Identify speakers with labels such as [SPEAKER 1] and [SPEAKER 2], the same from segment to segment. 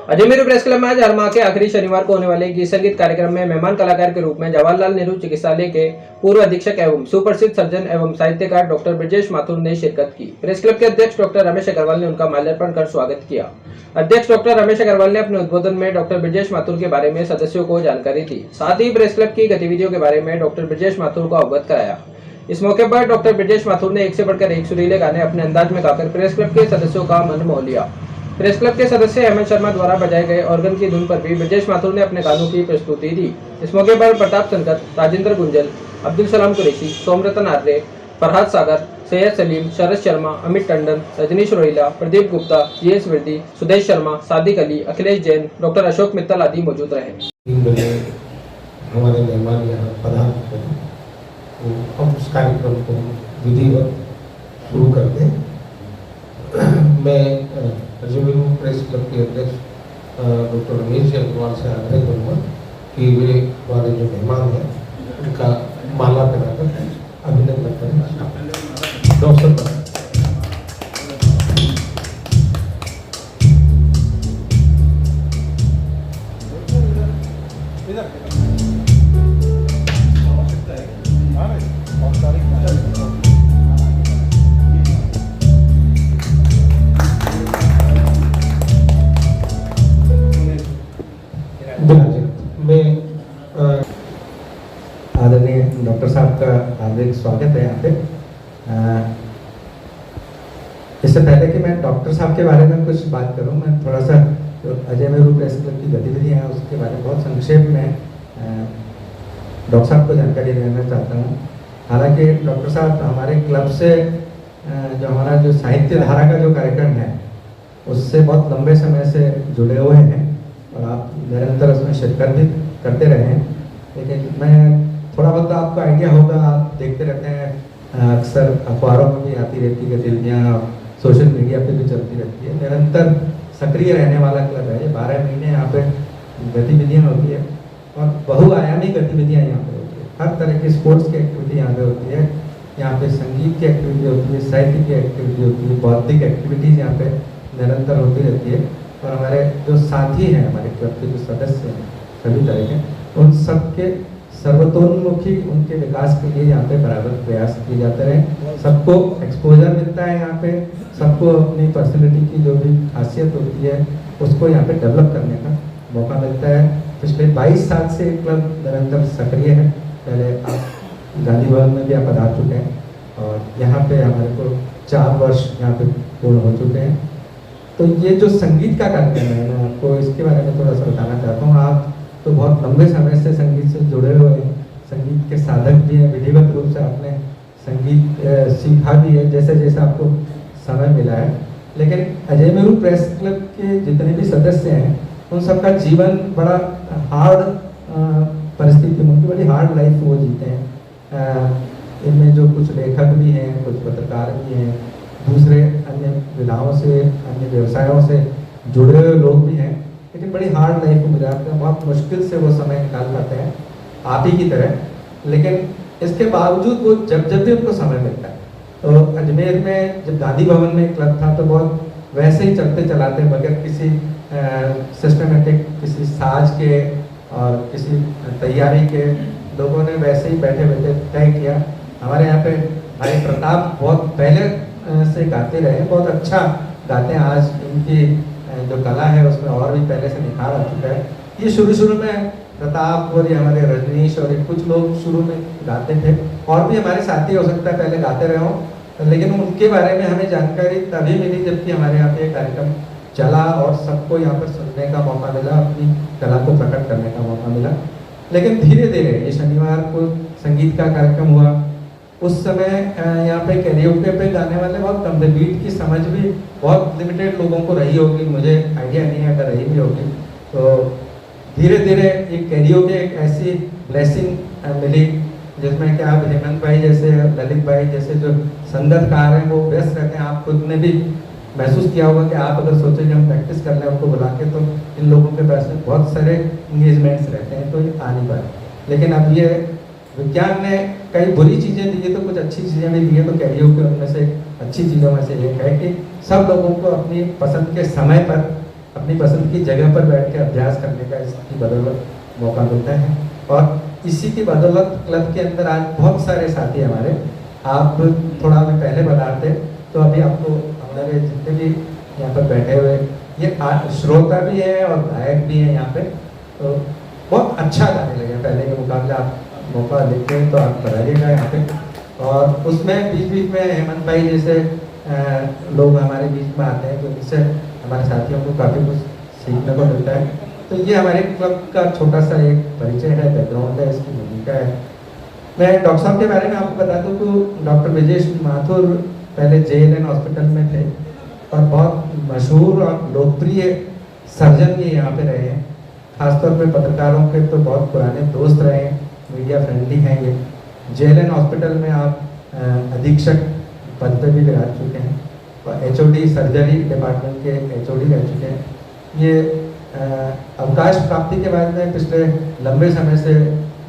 [SPEAKER 1] Ajmer press club में आज हर माह के आखिरी शनिवार को होने वाले गीत संगीत कार्यक्रम में मेहमान कलाकार के रूप में जवाहरलाल नेहरू चिकित्सालय के पूर्व अधीक्षक एवं सुप्रसिद्ध सर्जन एवं साहित्यकार डॉक्टर ब्रजेश माथुर ने शिरकत की। प्रेस क्लब के अध्यक्ष डॉक्टर रमेश अग्रवाल ने उनका माल्यार्पण कर स्वागत किया। अध्यक्ष डॉक्टर रमेश अग्रवाल ने अपने उद्बोधन में डॉक्टर ब्रजेश माथुर के बारे में सदस्यों को जानकारी दी। साथ ही प्रेस क्लब की गतिविधियों के बारे में डॉक्टर ब्रजेश माथुर को अवगत कराया। इस मौके पर डॉक्टर ब्रजेश माथुर ने एक से बढ़कर एक सुरीले गाने अपने अंदाज में गाकर प्रेस क्लब के सदस्यों का मन मोह लिया। प्रेस क्लब के सदस्य हेमंत शर्मा द्वारा बजाए गए ऑर्गन की धुन पर भी ब्रजेश माथुर ने अपने गानों की प्रस्तुति दी। इस मौके पर प्रताप संकट, राजेंद्र गुंजल, अब्दुल सलाम कुरैशी, सोमरतन आर्य, फरहाद सागर, सैयद सलीम, शरद शर्मा, अमित टंडन, रजनीश रोहिला, प्रदीप गुप्ता, जीएस विर्दी, सुदेश शर्मा, सादिक अली, अखिलेश जैन, डॉक्टर अशोक मित्तल आदि मौजूद रहे।
[SPEAKER 2] 3 बजे हमारे मेहमान यहाँ पधारते हैं तो हम उस कार्यक्रम को विधिवत शुरू करते हैं। मैं अजमेर प्रेस क्लब के अध्यक्ष डॉक्टर रमेश अग्रवाल से आग्रह करूँगा कि वे हमारे जो मेहमान हैं उनका माला पहनाकर अभिनंदन करें। डॉक्टर मैं
[SPEAKER 3] आदरणीय डॉक्टर साहब का हार्दिक स्वागत है यहाँ पे। इससे पहले कि मैं डॉक्टर साहब के बारे में कुछ बात करूँ, मैं थोड़ा सा जो अजमेर प्रेस क्लब की गतिविधियाँ हैं उसके बारे में बहुत संक्षेप में डॉक्टर साहब को जानकारी देना चाहता हूँ। हालांकि डॉक्टर साहब हमारे क्लब से जो हमारा जो साहित्य धारा का जो कार्यक्रम है उससे बहुत लंबे समय से जुड़े हुए हैं और आप निरंतर उसमें शिरकत भी करते रहे हैं। लेकिन मैं थोड़ा बहुत आपको आइडिया होगा, आप देखते रहते हैं अक्सर अखबारों में भी आती रहती गतिविधियाँ, सोशल मीडिया पे भी चलती रहती है। निरंतर सक्रिय रहने वाला क्लब है। ये 12 महीने यहाँ पे गतिविधियाँ होती है और बहुआयामी गतिविधियाँ यहाँ पे होती है। हर तरह की स्पोर्ट्स की एक्टिविटी यहाँ पे होती है। यहाँ पे संगीत की एक्टिविटी होती है, साहित्य की एक्टिविटी होती है, बौद्धिक एक्टिविटीज़ यहाँ पे निरंतर होती रहती है। और हमारे जो साथी हैं, हमारे क्लब के जो सदस्य हैं सभी तरह के, उन सबके सर्वतोन्मुखी उनके विकास के लिए यहाँ पे बराबर प्रयास किए जाते रहे। सबको एक्सपोजर मिलता है यहाँ पे, सबको अपनी पर्सनैलिटी की जो भी खासियत होती है उसको यहाँ पे डेवलप करने का मौका मिलता है। पिछले 22 साल से क्लब निरंतर सक्रिय है। पहले आप गांधी भवन में भी आप पधार चुके हैं और यहाँ पे हमारे को 4 वर्ष यहाँ पे पूर्ण हो चुके हैं। तो ये जो संगीत का कार्यक्रम है, मैं आपको इसके बारे में थोड़ा सा बताना चाहता हूँ। आप तो बहुत लंबे समय से संगीत से जुड़े हुए हैं, संगीत के साधक भी हैं, विधिवत रूप से आपने संगीत सीखा भी है जैसे जैसे आपको समय मिला है। लेकिन अजमेर प्रेस क्लब के जितने भी सदस्य हैं उन सबका जीवन बड़ा हार्ड परिस्थिति में, उनकी बड़ी हार्ड लाइफ वो जीते हैं। इनमें जो कुछ लेखक भी हैं, कुछ पत्रकार भी हैं, दूसरे अन्य विधाओं से, अन्य व्यवसायों से जुड़े हुए लोग भी हैं, लेकिन बड़ी हार्ड लाइफ में गुजारते हैं। बहुत मुश्किल से वो समय निकाल पाते हैं आप ही की तरह। लेकिन इसके बावजूद वो जब जब भी उनको समय मिलता है, तो अजमेर में जब गांधी भवन में क्लब था तो बहुत वैसे ही चलते चलाते बगैर किसी सिस्टमेटिक, किसी साज के और किसी तैयारी के, लोगों ने वैसे ही बैठे बैठे तय किया। हमारे यहाँ पे भाई प्रताप बहुत पहले से गाते रहे, बहुत अच्छा गाते हैं। आज इनकी जो कला है उसमें और भी पहले से निखार आ चुका है। ये शुरू में प्रताप और ये हमारे रजनीश और कुछ लोग शुरू में गाते थे, और भी हमारे साथी हो सकता है पहले गाते रहे हों, लेकिन उनके बारे में हमें जानकारी तभी मिली जबकि हमारे यहाँ पे कार्यक्रम चला और सबको यहाँ पर सुनने का मौका मिला, अपनी कला को प्रकट करने का मौका मिला। लेकिन धीरे धीरे ये शनिवार को संगीत का कार्यक्रम हुआ, उस समय यहाँ पे कैरियोके पे गाने वाले बहुत कम थे। बीट की समझ भी बहुत लिमिटेड लोगों को रही होगी, मुझे आइडिया नहीं है, अगर रही भी होगी। तो धीरे धीरे ये कैरियोके एक ऐसी ब्लेसिंग मिली जिसमें कि आप हेमंत भाई जैसे, ललित भाई जैसे जो संगीतकार हैं वो व्यस्त रहते हैं। आप खुद ने भी महसूस किया होगा कि आप अगर सोचें कि हम प्रैक्टिस कर लें उनको बुला के, तो इन लोगों के पास में बहुत सारे इंगेजमेंट्स रहते हैं, तो ये आ नहीं पाए। लेकिन अब ये विज्ञान ने कई बुरी चीज़ें दी है तो कुछ अच्छी चीज़ें भी दी है। तो कैरियोके उनमें से अच्छी चीज़ों में से एक है कि सब लोगों को अपनी पसंद के समय पर अपनी पसंद की जगह पर बैठ के अभ्यास करने का इसकी बदौलत मौका मिलता है। और इसी की बदौलत क्लब के अंदर आज बहुत सारे साथी हमारे, आप थोड़ा हमें पहले बताते तो अभी आपको हमारे जितने भी यहाँ पर बैठे हुए ये श्रोता भी है और गायक भी है यहाँ पे, तो बहुत अच्छा गाने लगे पहले के मुकाबले। आप मौका लेते हैं तो आप बताइएगा यहाँ पे। और उसमें बीच बीच में हेमंत भाई जैसे लोग हमारे बीच में आते हैं, तो इससे हमारे साथियों को काफ़ी कुछ सीखने को मिलता है। तो ये हमारे क्लब का छोटा सा एक परिचय है, बैकग्राउंड है, इसकी भूमिका है। मैं डॉक्टर साहब के बारे में आपको बता दूं कि डॉक्टर ब्रजेश माथुर पहले JLN हॉस्पिटल में थे और बहुत मशहूर और लोकप्रिय सर्जन भी यहाँ पे रहे हैं। खासतौर पे पत्रकारों के तो बहुत पुराने दोस्त रहे हैं, मीडिया फ्रेंडली हैं ये। JLN हॉस्पिटल में आप अधीक्षक पद पर भी विराज चुके हैं और HOD सर्जरी डिपार्टमेंट के HOD रह चुके हैं। ये अवकाश प्राप्ति के बाद में पिछले लंबे समय से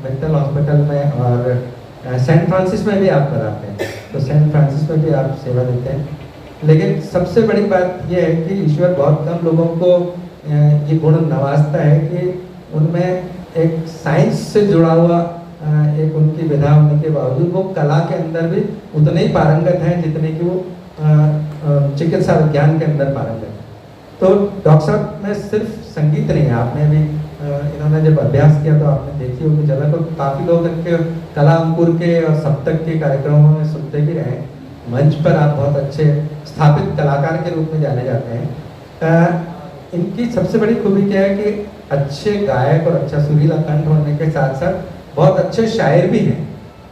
[SPEAKER 3] मेंटल हॉस्पिटल में और सेंट फ्रांसिस में भी आप कराते हैं, तो सेंट फ्रांसिस में भी आप सेवा देते हैं। लेकिन सबसे बड़ी बात यह है कि ईश्वर बहुत कम लोगों को ये गुण नवाजता है कि उनमें एक साइंस से जुड़ा हुआ एक उनकी विधा होने के बावजूद वो कला के अंदर भी उतने ही पारंगत हैं जितने कि वो चिकित्सा विज्ञान के अंदर पारंगत हैं। तो डॉक्टर साहब में सिर्फ संगीत नहीं है, आपने भी इन्होंने जब अभ्यास किया तो आपने देखी होगी झलक, और काफ़ी लोग इनके कला अंकुर के और सप्तक के कार्यक्रमों में सुनते भी रहे। मंच पर आप बहुत अच्छे स्थापित कलाकार के रूप में जाने जाते हैं। इनकी सबसे बड़ी खूबी क्या है कि अच्छे गायक और अच्छा सुरीला कंठ होने के साथ साथ बहुत अच्छे शायर भी हैं,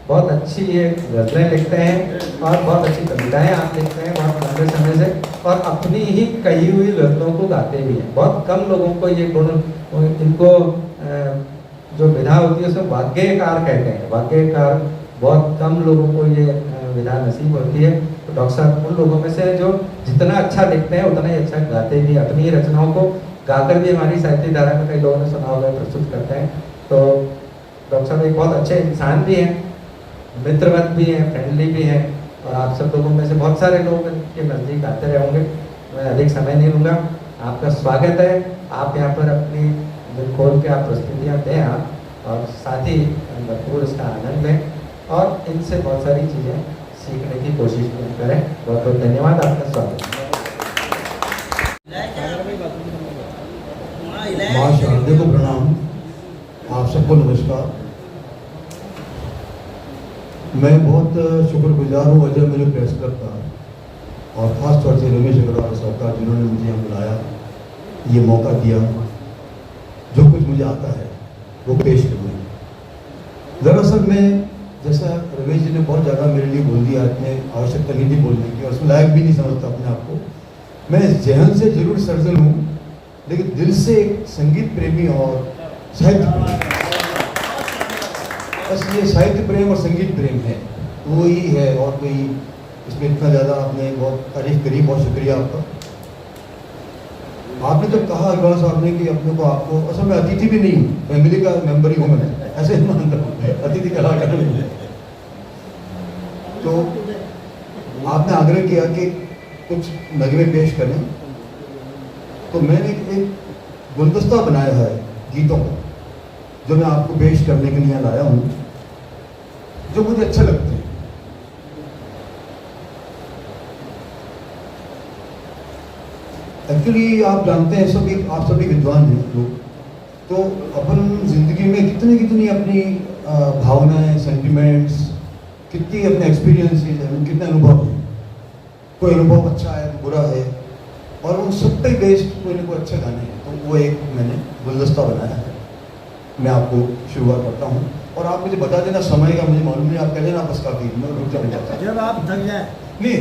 [SPEAKER 3] बहुत अच्छी ये गज़लें लिखते हैं और बहुत अच्छी कविताएं आप लिखते हैं बहुत लंबे समय से, और अपनी ही कही हुई गज़लों को गाते भी हैं। बहुत कम लोगों को ये गुण, इनको जो विधा होती है उसमें वाग्यकार कहते हैं, वाग्यकार बहुत कम लोगों को ये विधा नसीब होती है। तो डॉक्टर साहब उन लोगों में से जो जितना अच्छा लिखते हैं उतना ही अच्छा गाते भी, अपनी ही रचनाओं को गाकर भी हमारी साहित्य धारा में कई लोगों ने सुना होगा प्रस्तुत करते हैं। तो डॉक्टर साहब एक बहुत अच्छे इंसान भी हैं, मित्रवत भी हैं, फ्रेंडली भी हैं, और आप सब लोगों में से बहुत सारे लोग इनके नज़दीक आते रहे होंगे। मैं अधिक समय नहीं लूँगा, आपका स्वागत है। आप यहाँ पर अपनी दिल खोल के आप प्रस्तुतियाँ दें आप, और साथ ही भरपूर इसका आनंद लें और इनसे बहुत सारी चीज़ें सीखने की कोशिश करें। बहुत बहुत धन्यवाद, आपका स्वागत है।
[SPEAKER 4] माँ शारदे को प्रणाम, आप सबको नमस्कार। मैं बहुत शुक्रगुजार हूँ अजय मेरे प्रेस क्लब का, और ख़ास तौर से रमेश अग्रवाल साहब का, जिन्होंने मुझे यहाँ बुलाया, ये मौका दिया, जो कुछ मुझे आता है वो पेश करने। दरअसल मैं, जैसा रमेश जी ने बहुत ज़्यादा मेरे लिए बोल दिया, इतने आवश्यकता नहीं थी बोलने की, और उसमें लायक भी नहीं समझता अपने आप को। मैं जहन से जरूर सर्जन हूँ, लेकिन दिल से एक संगीत प्रेमी और साहित्य प्रेमी। बस ये साहित्य प्रेम और संगीत प्रेम है, वो ही है, और कोई इसमें इतना ज़्यादा आपने बहुत तारीफ करी, बहुत शुक्रिया आपका। आपने जब कहा अग्रवाल साहब ने कि अपने को, आपको असल में अतिथि भी नहीं हूँ, फैमिली का मेंबर ही हूँ, मैं ऐसे ही मानता हूँ, अतिथि कलाकार नहीं हूँ। तो आपने आग्रह किया कि कुछ नगमे पेश करें, तो मैंने एक गुलदस्ता बनाया है गीतों का, जो मैं आपको पेश करने के लिए लाया हूँ, जो मुझे अच्छे लगते हैं। एक्चुअली आप जानते हैं सभी, आप सभी विद्वान हैं लोग, तो अपन जिंदगी में कितनी कितनी अपनी भावनाएं, सेंटिमेंट्स, कितनी अपने एक्सपीरियंसेस हैं, कितने अनुभव हैं। कोई अनुभव अच्छा है, बुरा है, और उन सब पे बेस्ड कोई ना कोई अच्छे गाने हैं। तो वो एक मैंने गुलदस्ता बनाया है, मैं आपको शुरुआत करता हूँ, और आप मुझे बता देना समय का, मुझे मालूम नहीं, आप कह देना बस काफ़ी, मैं रुक जाऊँगा
[SPEAKER 5] जब आप थक जाए।
[SPEAKER 4] नहीं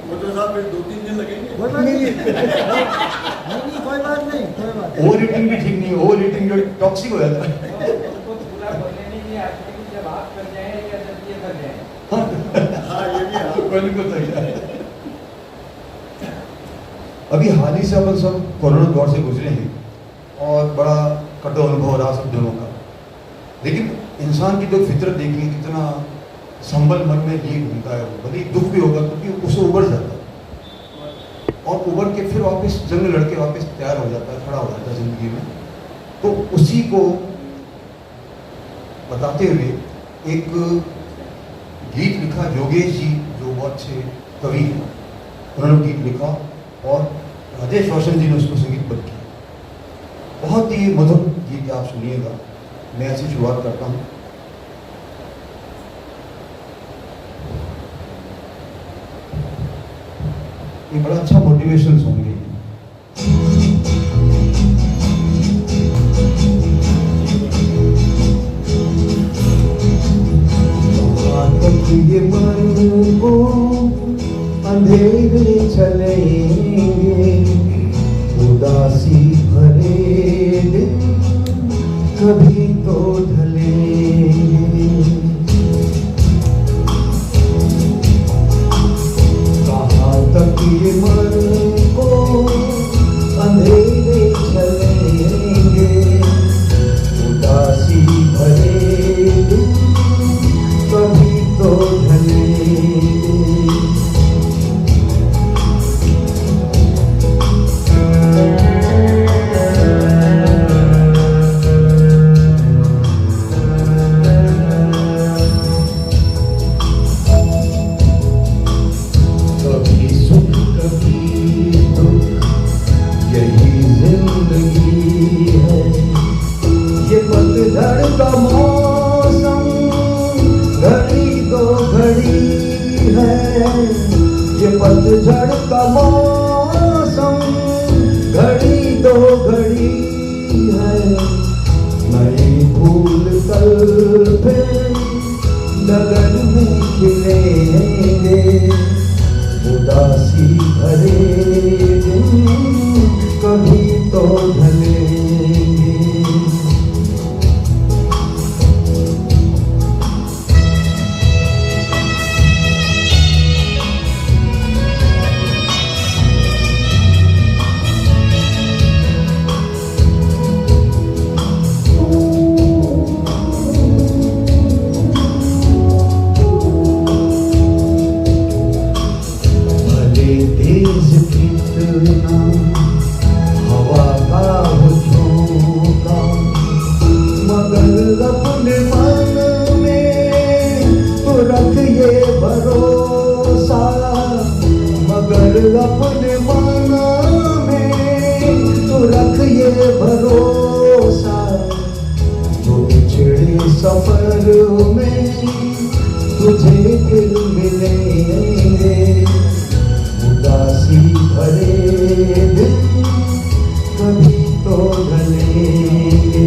[SPEAKER 5] वो तो साहब फिर 2-3 दिन लगेंगे। कोई बात नहीं, नहीं कोई बात नहीं, कोई बात
[SPEAKER 4] ओवर ईटिंग भी ठीक नहीं है, ओवर ईटिंग जो टॉक्सिक हो जाता है। अभी हाल ही से अपन सब कोरोना दौर से गुजरे हैं, और बड़ा कटु अनुभव रहा सब जनों का, लेकिन इंसान की जो फितरत देखिए, कितना संबल मन में लिए घूमता है, वो भले दुख भी होगा क्योंकि उससे उबर जाता है। और उबर के फिर वापस जंग लड़के वापस तैयार हो जाता है, खड़ा हो जाता है जिंदगी में। तो उसी को बताते हुए एक गीत लिखा योगेश जी, जो बहुत अच्छे कवि हैं, उन्होंने गीत लिखा और राजेश रोशन जी ने उसको संगीतबद्ध किया। बहुत ही मधुर गीत, आप सुनिएगा। मैं ऐसी शुरुआत करता हूँ। ये बड़ा अच्छा मोटिवेशन सॉन्ग है।
[SPEAKER 2] ये मन को अंधेरे चलेंगे, उदासी भरे दिन कभी तो ढलेंगे। कहाँ तक ये मन को अंधेरे चलेंगे, उदासी भरे दिन कभी तो ढलेंगे। कभी सुख कभी दुख, यही जिंदगी है। ये पतझड़ का मौसम घड़ी दो घड़ी है। ये पतझड़ का मौसम घड़ी दो घड़ी है। नई फूल कल फिर लगन में खिलेंगे, उदासी भरे दिन कभी तो ढलेंगे। तेज कितना हवा का झोंका, मगर अपने मन में तो रख ये भरोसा। मगर अपने मन में तो रख ये भरोसा। जो बिछड़े सफर में तुझे फिर मिलेंगे, उदासी भरे दिन कभी तो ढलेंगे।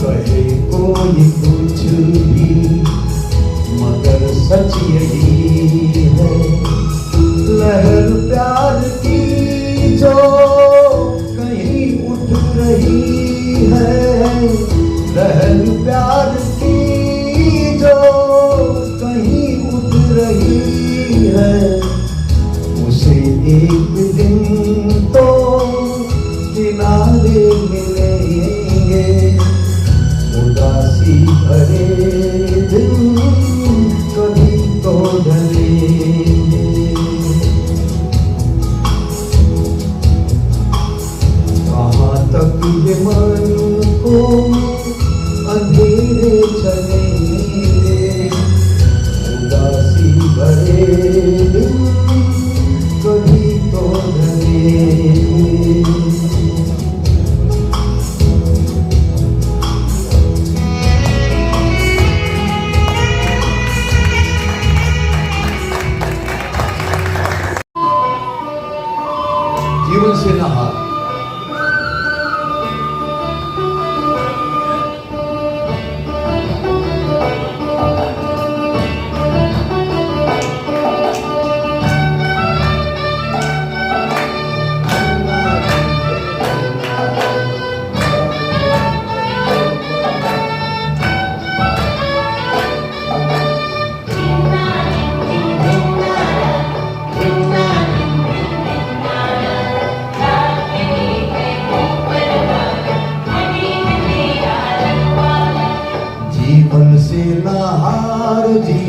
[SPEAKER 2] कहे कोई कुछ भी मगर सच यही है। लहर प्यार की जो कहीं उठ रही है। लहर प्यार की जो कहीं उठ रही है। उसे एक दिन तो किनारे मिलेंगे, उदासी भरे दिन कभी तो ढलेंगे। कहाँ तक ये मन को अंधेरे चलेंगे, उदासी भरे दिन कभी तो ढलेंगे।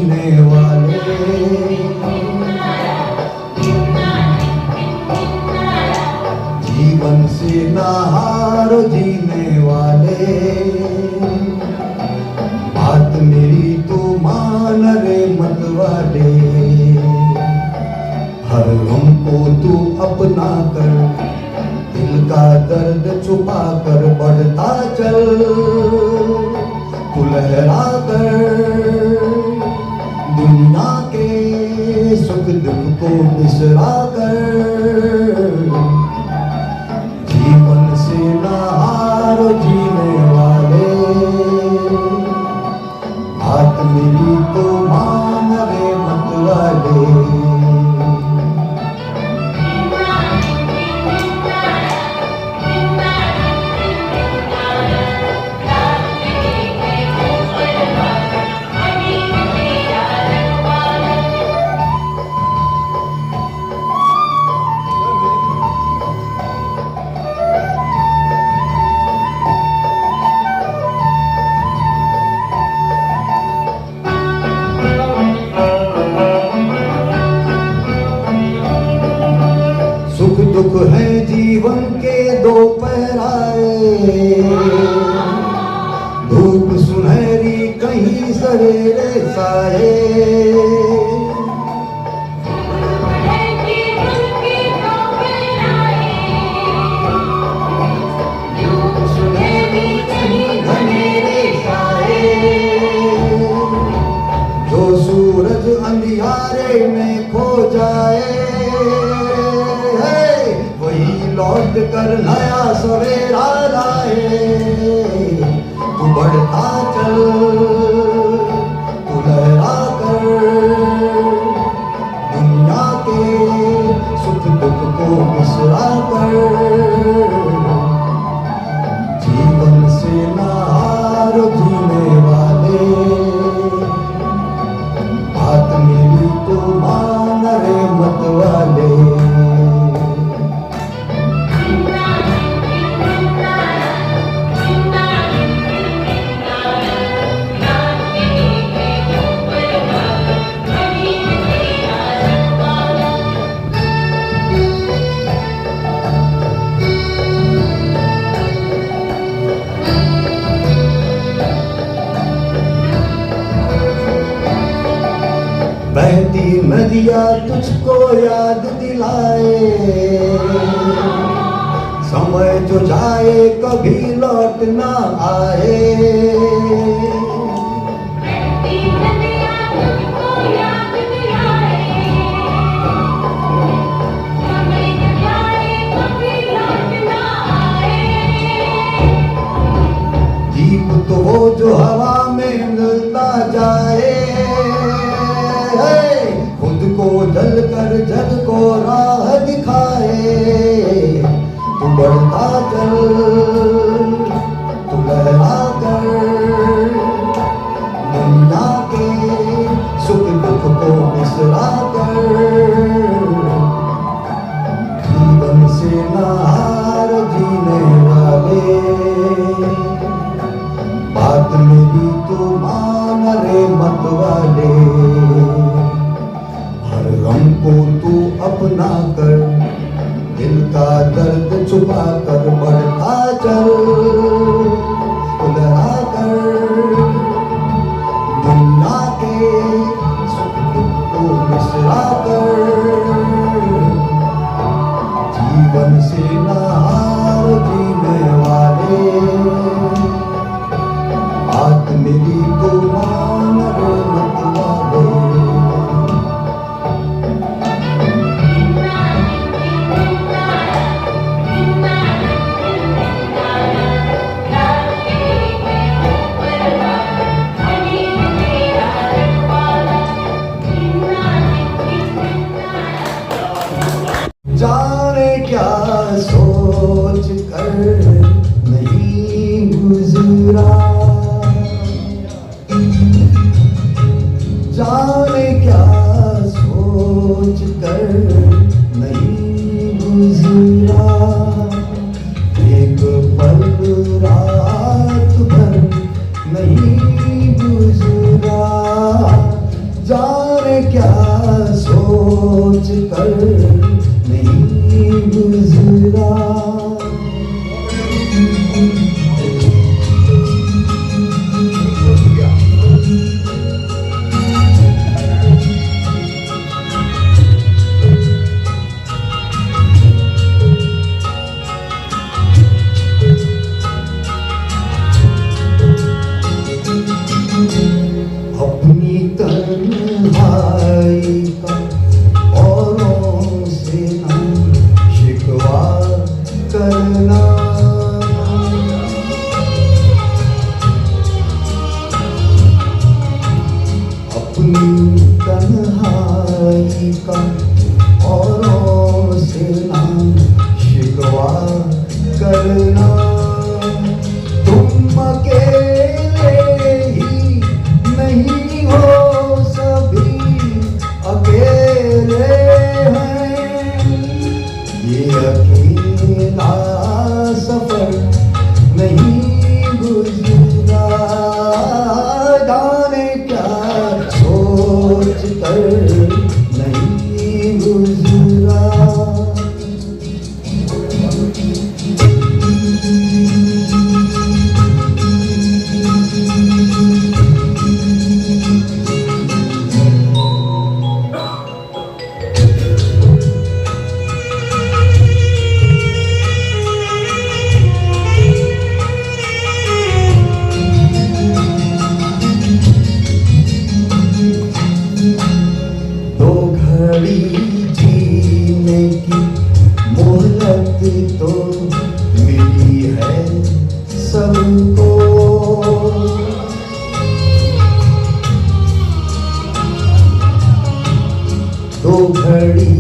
[SPEAKER 4] जीने वाले, जीवन से ना हारो जीने वाले, बात मेरी तो मान रे मत वाले, हर गम को तू अपना कर, दिल का दर्द छुपा कर बढ़ता चल, तू लहरा कर दुनिया के सुख दुख को बिसरा कर, जीवन से ना हारो जीने वाले, बात मेरी तो मान रे मत वाले। सुख दुख है जीवन के दो पहराए, धूप सुनहरी कहीं सवेरे साए, जो सूरज अंधियारे में खो जाए, वही लौट कर नया सवेरा लाए, तू बढ़ता चल, तू लहरा कर दुनिया के सुख दुख को बिसरा कर, जीवन से ना हारो जीने वाले, बात मेरी तो मान रे मत वाले। बहती नदियाँ तुझको याद दिलाए, समय जो जाए कभी लौट ना आए, दीप तो वो जो हवा में मिलता जाए, खुद को जल कर जग को राह दिखाए, तू बढ़ता चल, तू लहरा कर दुनिया के सुख दुख को बिसरा कर, जीवन से ना हार जीने वाले, बात मेरी तो मान रे मत वाले, हर गम को तू अपना कर, दिल का दर्द छुपा कर बढ़ता चल, लहरा कर दुनिया के सुख दुख को बिसरा कर, जीवन से ना हार जीने वाले, बात मेरी तो मान रे मत वाले। जाने क्या सोच कर नहीं गुजरा, जाने क्या सोच कर नहीं गुजरा। अपनी तन्हाई का औरों से ना शिकवा करना। अपनी तन्हाई का औरों से ना शिकवा करना। तुम अकेले ही नहीं हो, सभी अकेले हैं। ये अकेला सफर नहीं गुजरा। जाने क्या सोच कर नहीं गुजरा। दो घड़ी जीने की मोहलत तो मिली है सबको। दो घड़ी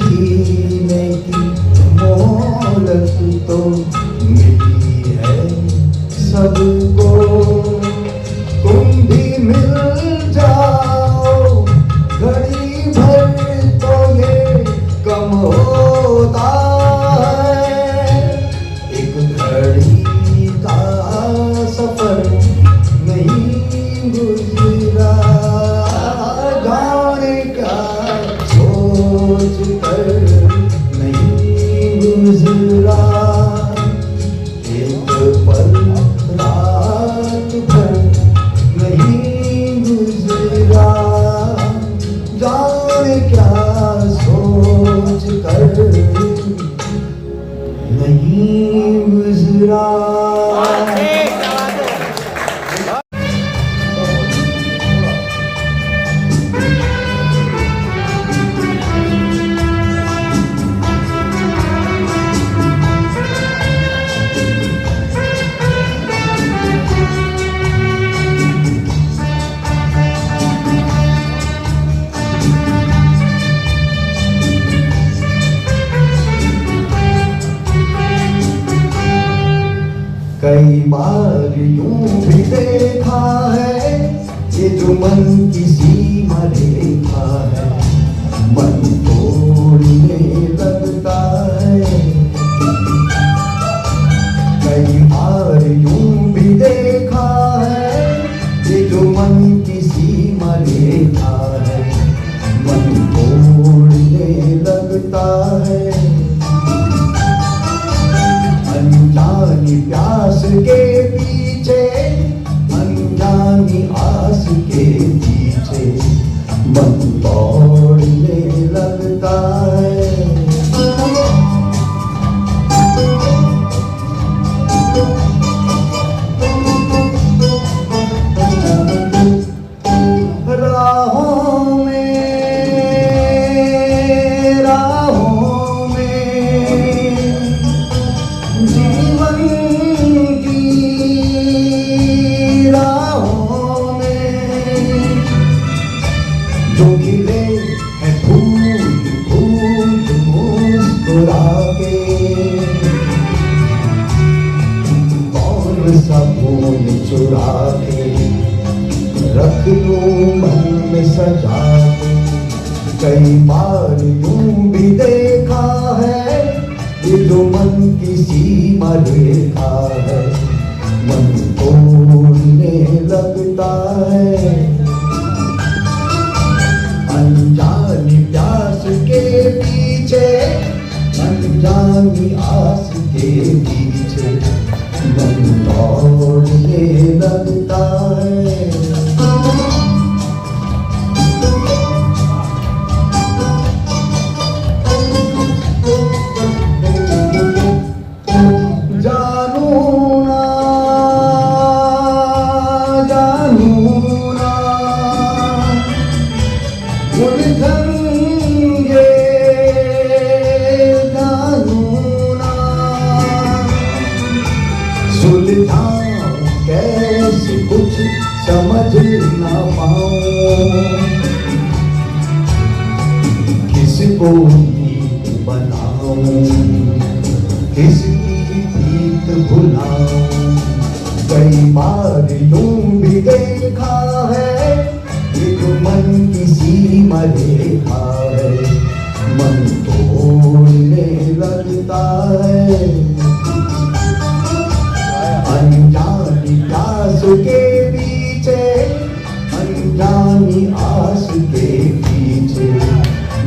[SPEAKER 4] जीने की मोहलत तो मिली है सबको। तुम भी मिल जाओ घड़ी भर तो ये कम होता है। एक घड़ी का सफर नहीं गुजरा। जाने क्या सोच कर नहीं गुजरा। एक पल रात भर नहीं गुजरा। जाने क्या सोच कर नहीं गुजरा। कई बार यूं भी देखा है ये जो मन की सीमा रेखा है, मन तोड़ने लगता है। कई बार यूं भी देखा है ये जो मन की सीमा रेखा है, मन तोड़ने लगता है। अनजानी प्यास के पीछे, अनजानी आस के पीछे मन दौड़ने लगता है। राहों में जीवन की राहों में जो खिले हैं फूल फूल मुस्कुरा के, कौन सा फूल चुरा के रख लूं मन में सजा के। कई बार यूं भी देखा है ये जो मन की सीमा रेखा है, मन तोड़ने लगता है। अनजानी प्यास के पीछे, अनजानी आस के पीछे मन दौड़ने लगता है। कैसे कुछ समझ ना पाऊं, किसको नीत बनाऊं, किसकी प्रीत भुलाऊं। कई बार यूं भी देखा है, एक मन की सीमा देखा है, मन तोड़ने लगता है। अनजानी प्यास के पीछे, अनजानी आस के पीछे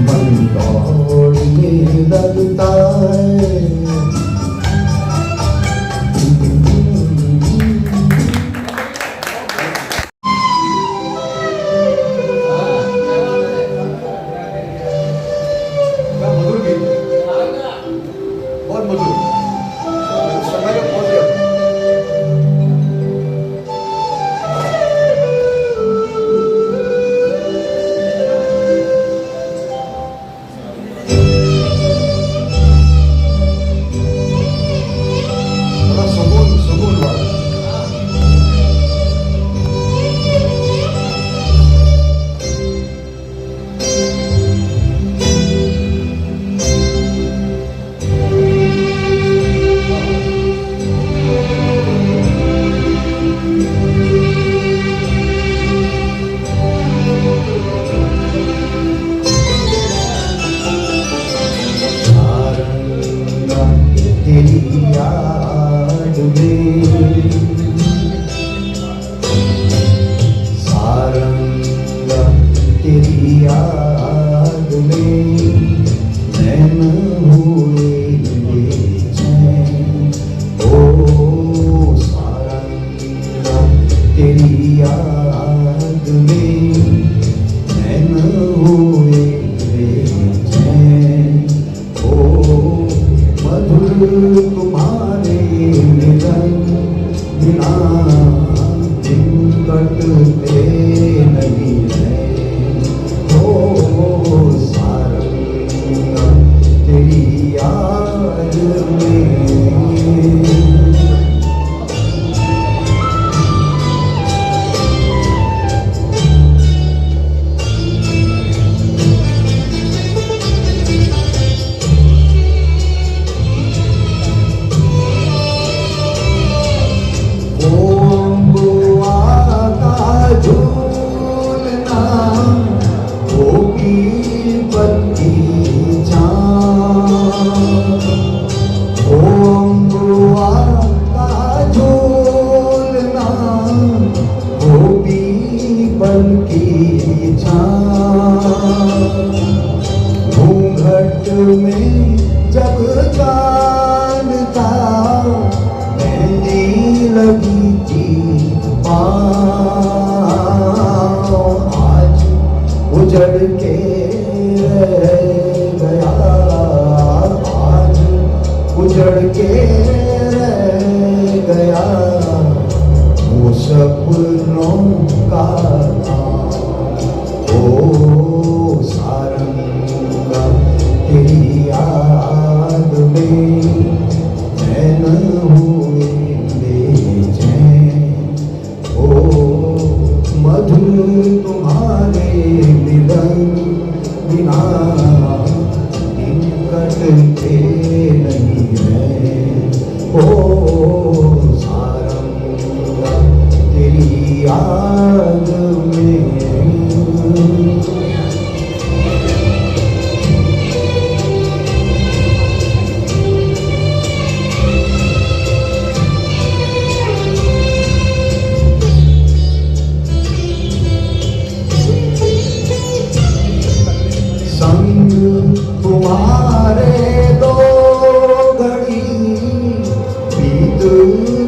[SPEAKER 4] मन दौड़ने लगता है। बहुत मधुर समय का पहुंच गया। तुम्हारे मिलन बिना दिन कटते नहीं है। ओ सारंगा तेरी याद में घूंघट में जब चांद था मेहंदी लगी थी आज उजड़ के रह गया, आज उजड़ के रह गया वो सपनों का ओ सारंगा तेरी याद में नैन हुए बेचैन। ओ मधुर तुम्हारे मिलन बिना दिन कटते नहीं है। ओ सारंगा तेरी याद में तुम्हारे दो घड़ी बीत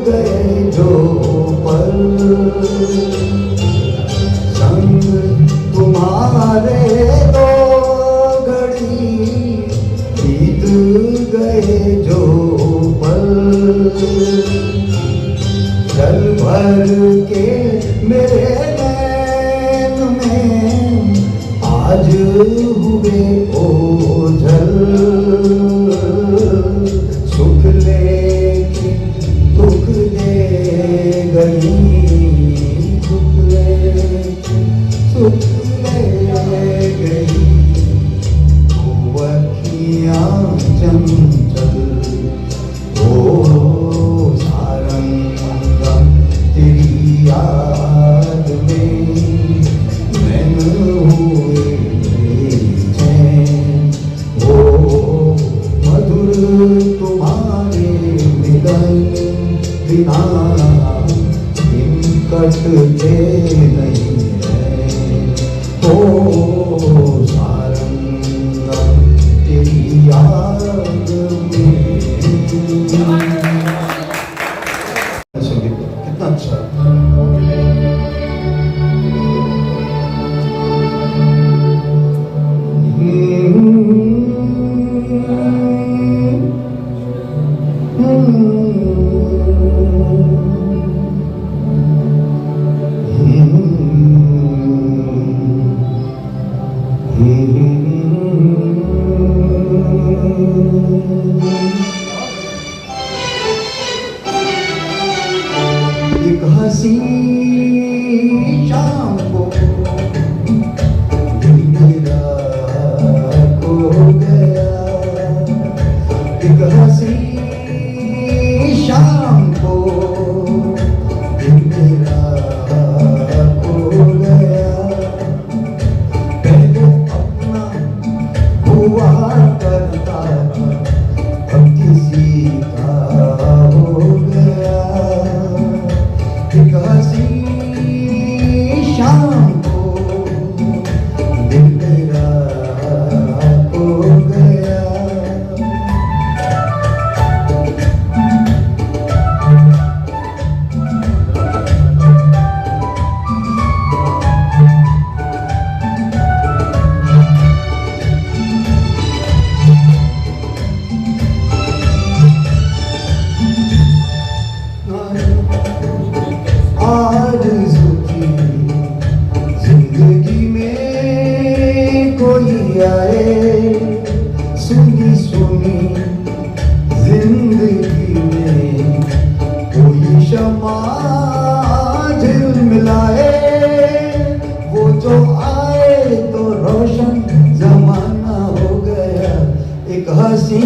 [SPEAKER 4] गए जो पल, संग तुम्हारे दो घड़ी बीत गए जो पल, जल भर के मेरे नैन में आज हुए ओझल, सुख लेके दुख दे गई, सुख लेके सुख ले गई, वो अखियाँ चंचल, ओ सारंगा तेरी याद में नैन हुए बेचैन, ओ मधुर तुम्हारे मिलन बिना दिन कटते नहीं है, ओ सारंगा तेरी याद में। संगीत कितना अच्छा एक हसी शाम को दिल मेरा खो गया, एक हसी शाम को दिल मेरा खो गया, पहले अपना हुआ करता था अब किसी का हो गया, एक हसी शाम को दिल मेरा खो गया। आरज़ू की जिंदगी में कोई आए, सुनी सुनी जिंदगी में कोई शमा झिलमिलाए, वो जो आए तो रोशन जमाना हो गया, एक हसी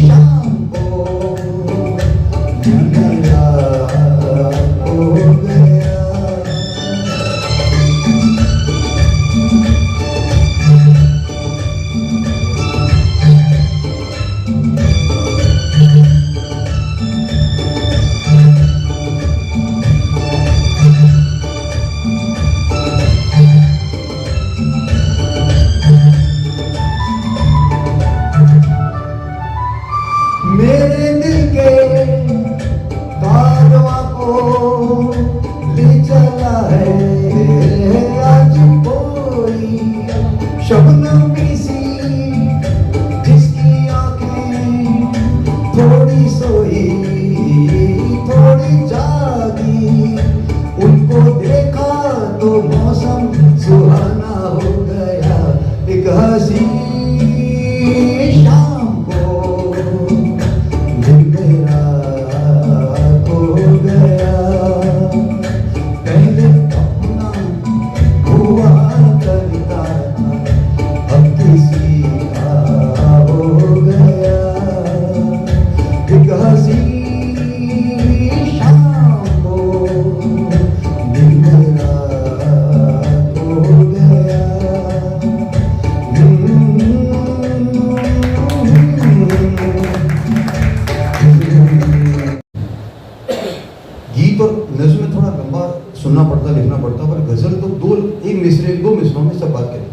[SPEAKER 4] शाम को दिल मेरा हो गया। मेरे दिल के कारवां को ले चला है आज कोई शबनम सी, जिसकी आंखें थोड़ी सोई थोड़ी जागी, उनको देखा तो मौसम सुहाना हो गया, एक हसी शाम को दिल मेरा खो गया, पहले अपना हुआ करता था अब किसी का हो गया, एक हसी शाम को दिल मेरा खो गया। गीत और नज़्म में थोड़ा लंबा सुनना पड़ता लिखना पड़ता, पर गजल तो एक मिसरे दो मिसरों में सब बात करें।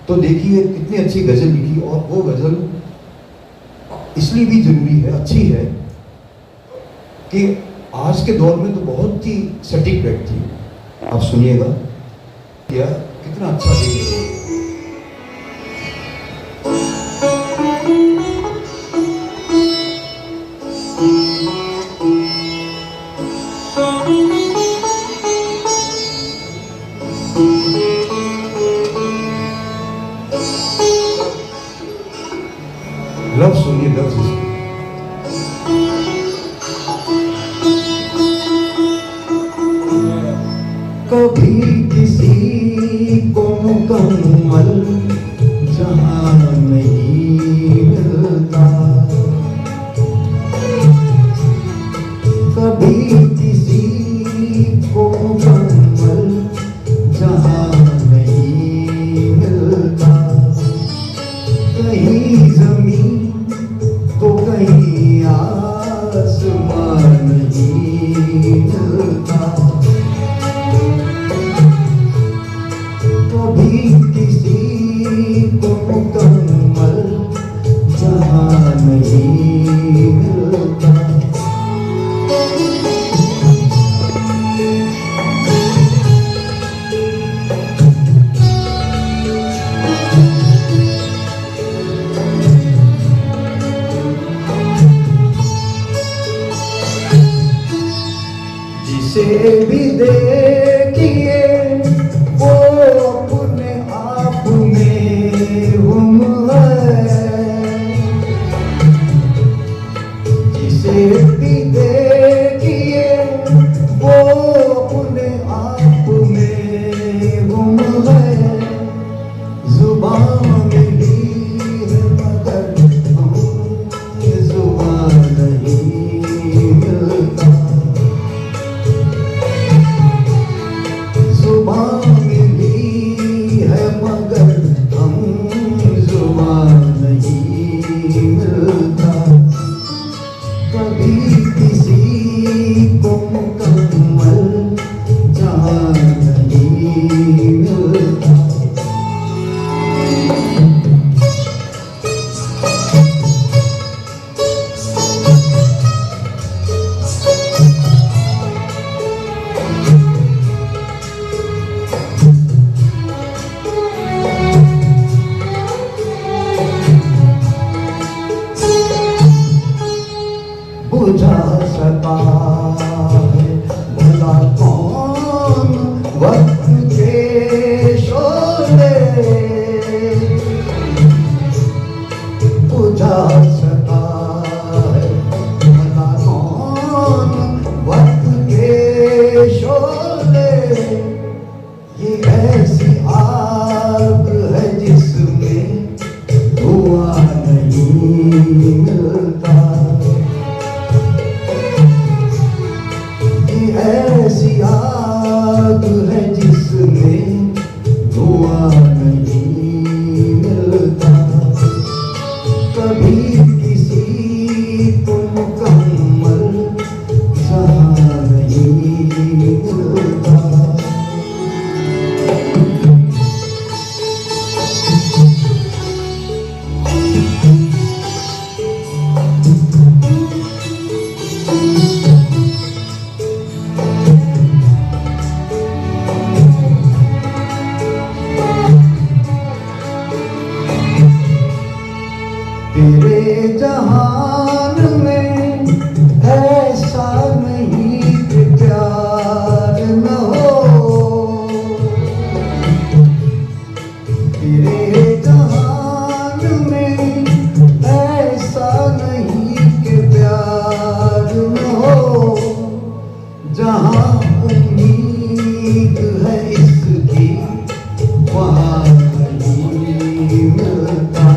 [SPEAKER 4] तो देखिए कितनी अच्छी गज़ल लिखी, और वो गज़ल इसलिए भी ज़रूरी है, अच्छी है कि आज के दौर में तो बहुत ही सटीक बैठती है। आप सुनिएगा क्या कितना अच्छा देखिए। लव सुनिए, लव इसकी। कभी किसी को मुकम्मल जहां नहीं मिलता, कभी किसी को मुकम्मल जहां नहीं मिलता, कहीं जमीन तो कहीं आसमान नहीं मिलता, कभी किसी को मुकम्मल जहां नहीं मिलता। जिसे भी देखिए वो अपने आप में गुम है, जिसे भी देखिए वो अपने आप में गुम है, जुबान मिली है मगर हमें जुबान नहीं मिलता, जुबान मिली है मगर हम जुबान नहीं मिलता, कभी किसी को मुकम्मल जहां नहीं मिलता। बुझा सका है भला कौन वक्त के शोले, बुझा सका है भला कौन वक्त के शोले, ये ऐसी आग है जिसमें धुआं नहीं मिलता, ऐसी आग है जिसमें धुआं नहीं मिलता, कभी किसी को मुकम्मल जहां नहीं मिलता। तेरे जहान में ऐसा नहीं कि प्यार न हो, तेरे जहान में ऐसा नहीं कि प्यार न हो, जहां उम्मीद है इसकी वहां नहीं मिलता,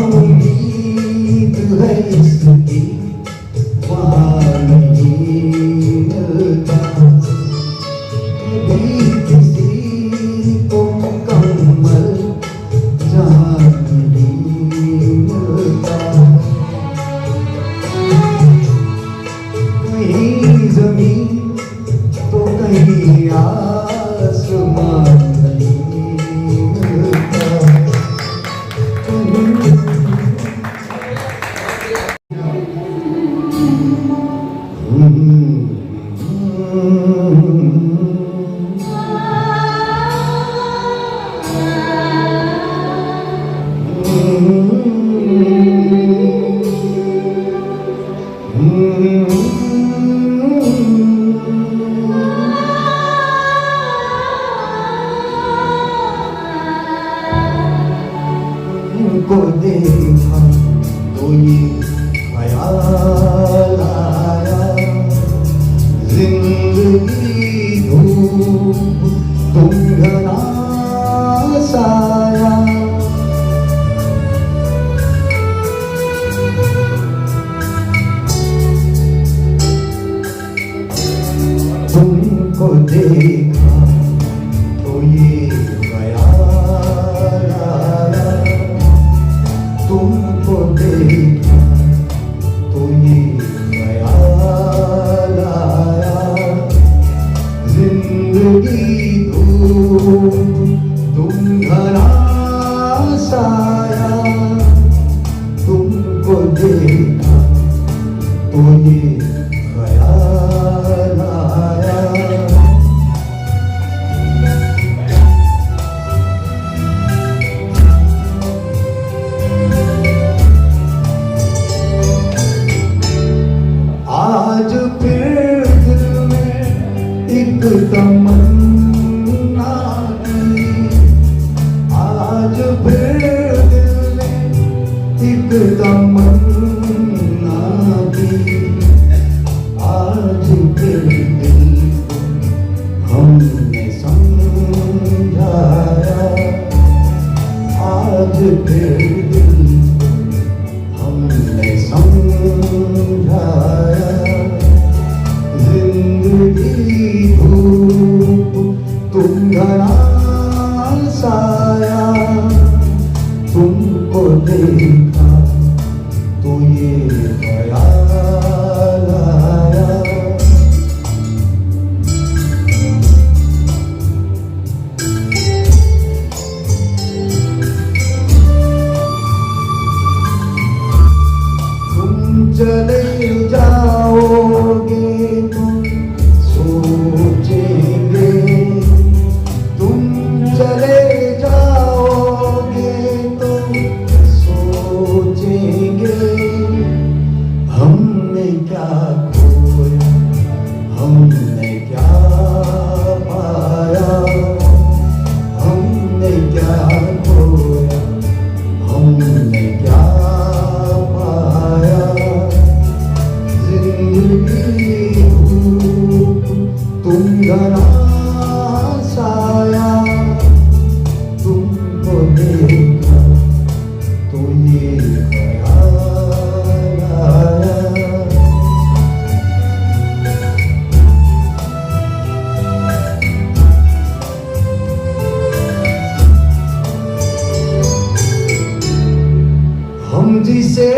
[SPEAKER 4] उम्मीद है इसकी वहां नहीं मिलता, कभी किसी को मुकम्मल जहां नहीं मिलता, कहीं जमीन तो कहीं आसमान नहीं मिलता। को देखा तो ये ख्याल आया, जिंदगी धूप तुम घना साया। तुमको देखा तो ये ख्याल आया, तुमको देखा तो ये ख्याल आया, जिंदगी धूप तुम घना साया। तुमको देखा तो ये ख्याल आया। आज फिर दिल में एक तमन्ना की, आज फिर दिल में एक तमन्ना की, आज फिर दिल को हमने समझाया, आज फिर दिल को हमने समझाया, जिंदगी धूप तुम घना साया। तुमको देखा तो ये ख्याल आया। तुम चले जाओगे तुम सोचेंगे, तुम चले जाओगे तुम सोचेंगे, हमने क्या खोया हमने क्या पाया, हमने क्या खोया हमने क्या पाया, जिंदगी धूप तुम घना साया। तुमको देखा तो ये ख्याल आया। हम जिसे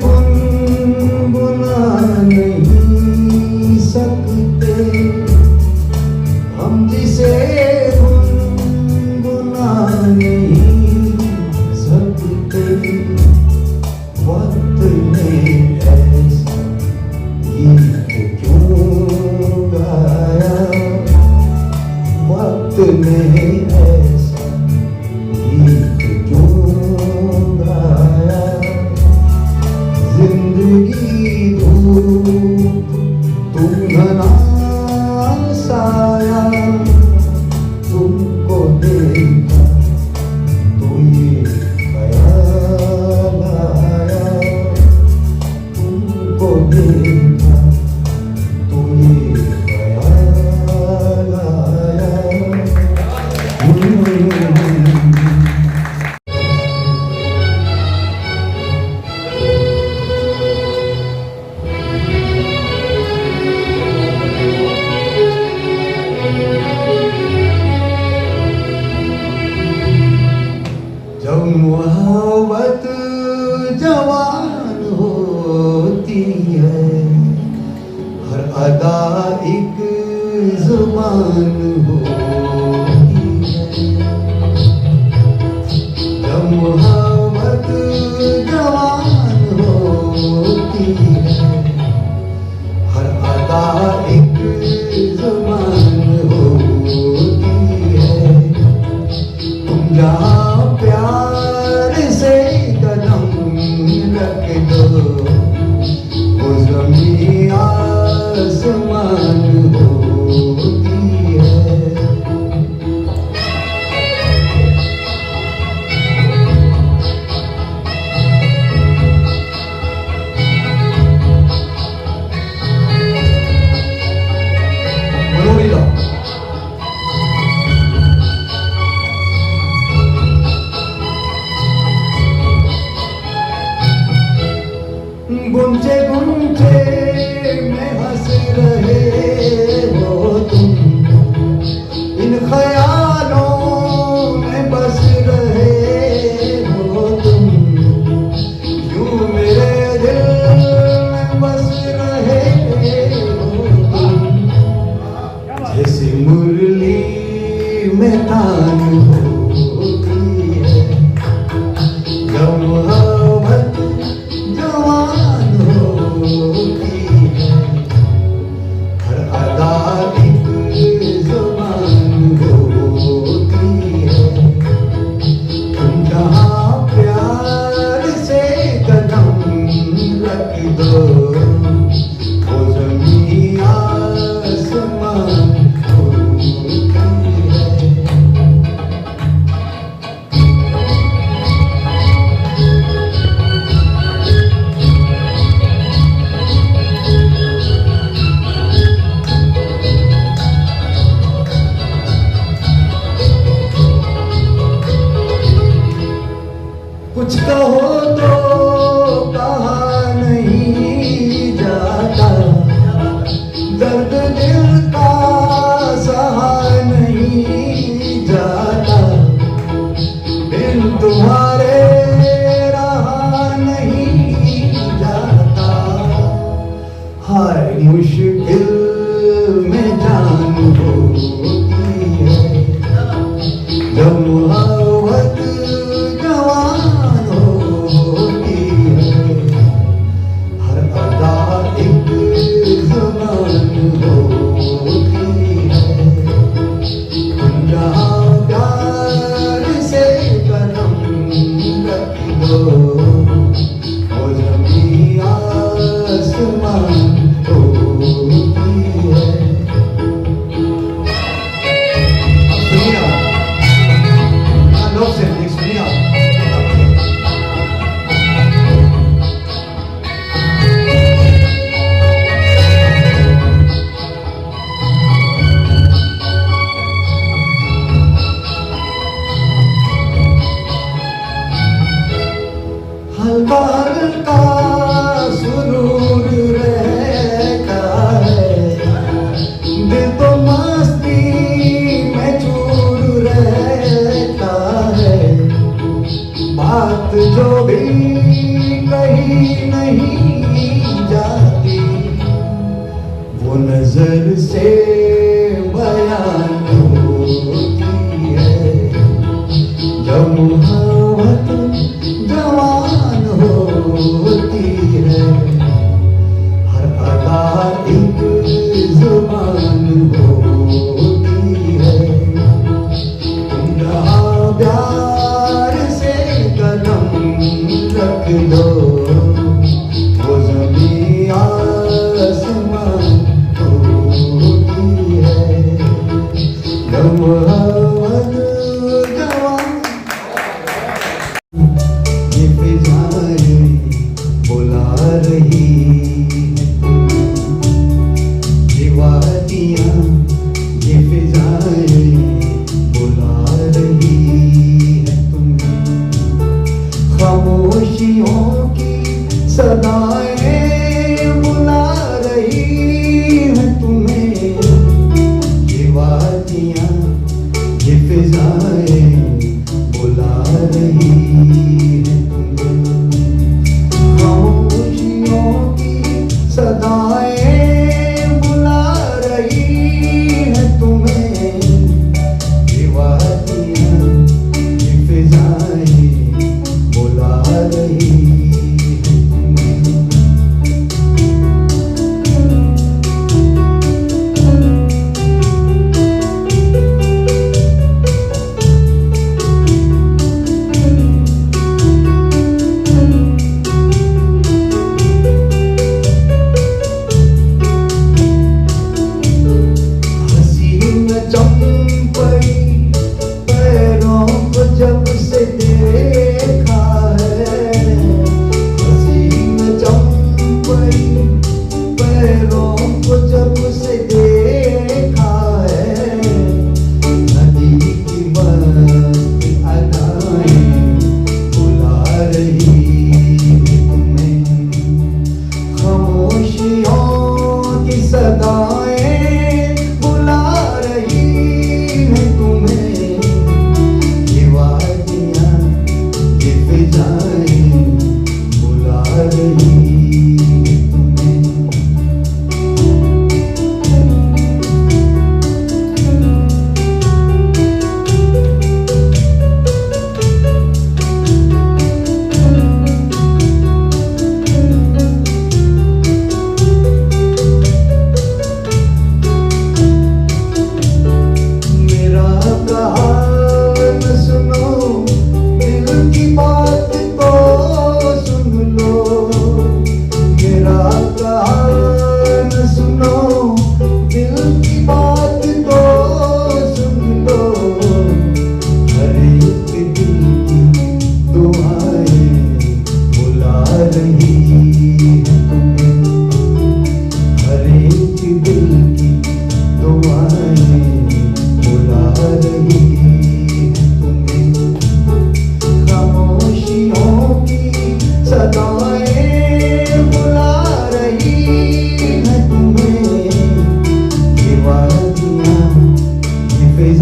[SPEAKER 4] गुनगुना नहीं सकते, हम जिसे गुनगुना नहीं सकते, वक्त में ऐसा गीत क्यों गाया, वक्त में ऐसा गीत क्यों गाया, जिंदगी धूप तुम घना साया। तुमको देखा तो ये ख्याल आया, तुमको देखा तो ये ख्याल आया। जब मोहब्बत जवान होती है, हर अदा एक जुबान होती मुरली में तान होती है, जब मोहब्बत जवान होती है, हर अदा एक जुबान होती है। तुम जहाँ प्यार से कदम रख दो, वो ज़मीं आसमान होती है। कुछ कहो तो कहा नहीं जाता, दर्द दिल का सहा नहीं जाता, बिन तुम्हारे रहा नहीं जाता। हाय मुश्किल में जान होती है, जब मोहब्बत जवान होती है, हर अदा एक जुबान होती है। तुम जहाँ प्यार से कदम रख दो, वो ज़मीं आसमान होती है। अब सुनिए आप, लोग से सुनिए आप। हल्का हल्का सुरूर रहता है, दिल तो मस्ती में चूर रहता है। बात जो भी कही नहीं जाती, वो नजर से बयान होती है, जब मोहब्बत जवान होती है, हर अदा एक जुबान होती है। तुम जहाँ प्यार से कदम रख दो, वो ज़मीं आसमान होती है, जब मोहब्बत जवान। ये फिजाएं बुला रही हैं, ये वादियाँ, ये फिजाएं बुला रही हैं तुम्हें। खामोशियों की सदाएं बुला रही हैं तुम्हें। ये वादियाँ, ये फिजाएं बुला रही हैं तुम्हें। खामोशियों की सदाएं बुला रही हैं तुम्हें। ये वादियाँ, ये फिजाएं बुला रही हैं तुम्हें।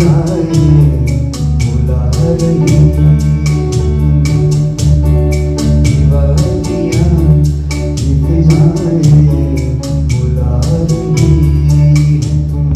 [SPEAKER 6] फिजाएं बुला रही दीवानियां ये फिजाएं बुला रही हैं तुम।